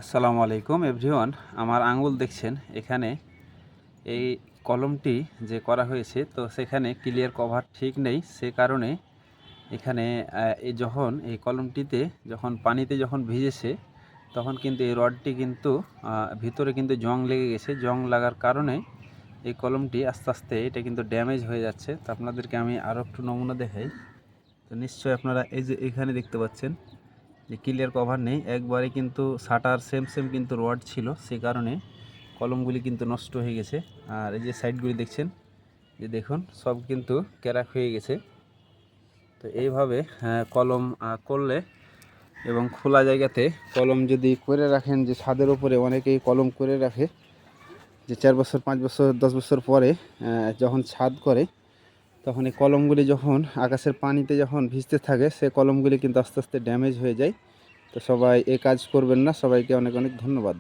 আসসালামু আলাইকুম এভরিওয়ান। আমার আঙ্গুল দেখছেন এখানে এই কলমটি যে করা হয়েছে, তো সেখানে ক্লিয়ার কভার ঠিক নেই। সে কারণে এখানে যখন এই কলমটিতে যখন পানিতে যখন ভিজেছে, তখন কিন্তু এই রডটি কিন্তু ভিতরে কিন্তু জং লেগে গেছে। জং লাগার কারণে এই কলমটি আস্তে আস্তে এটা কিন্তু ড্যামেজ হয়ে যাচ্ছে। তো আপনাদেরকে আমি আরও একটু নমুনা দেখাই। তো নিশ্চয়ই আপনারা এই যে এখানে দেখতে পাচ্ছেন যে ক্লিয়ার কভার নেই, একবারে কিন্তু শাটার সেম কিন্তু রড ছিল, সে কারণে কলমগুলি কিন্তু নষ্ট হয়ে গেছে। আর এই যে সাইডগুলি দেখছেন, যে দেখুন সব কিন্তু ক্র্যাক হয়ে গেছে। তো এইভাবে কলম করলে এবং খোলা জায়গাতে কলম যদি করে রাখেন, যে ছাদের উপরে অনেকেই কলম করে রাখে, যে 4 বছর 5 বছর 10 বছর পরে যখন ছাদ করে, তখন এই কলমগুলি যখন আকাশের পানিতে যখন ভিজতে থাকে, সে কলমগুলি কিন্তু আস্তে আস্তে ড্যামেজ হয়ে যায়। তো সবাই এই কাজ করবেন না। সবাইকে অনেক অনেক ধন্যবাদ।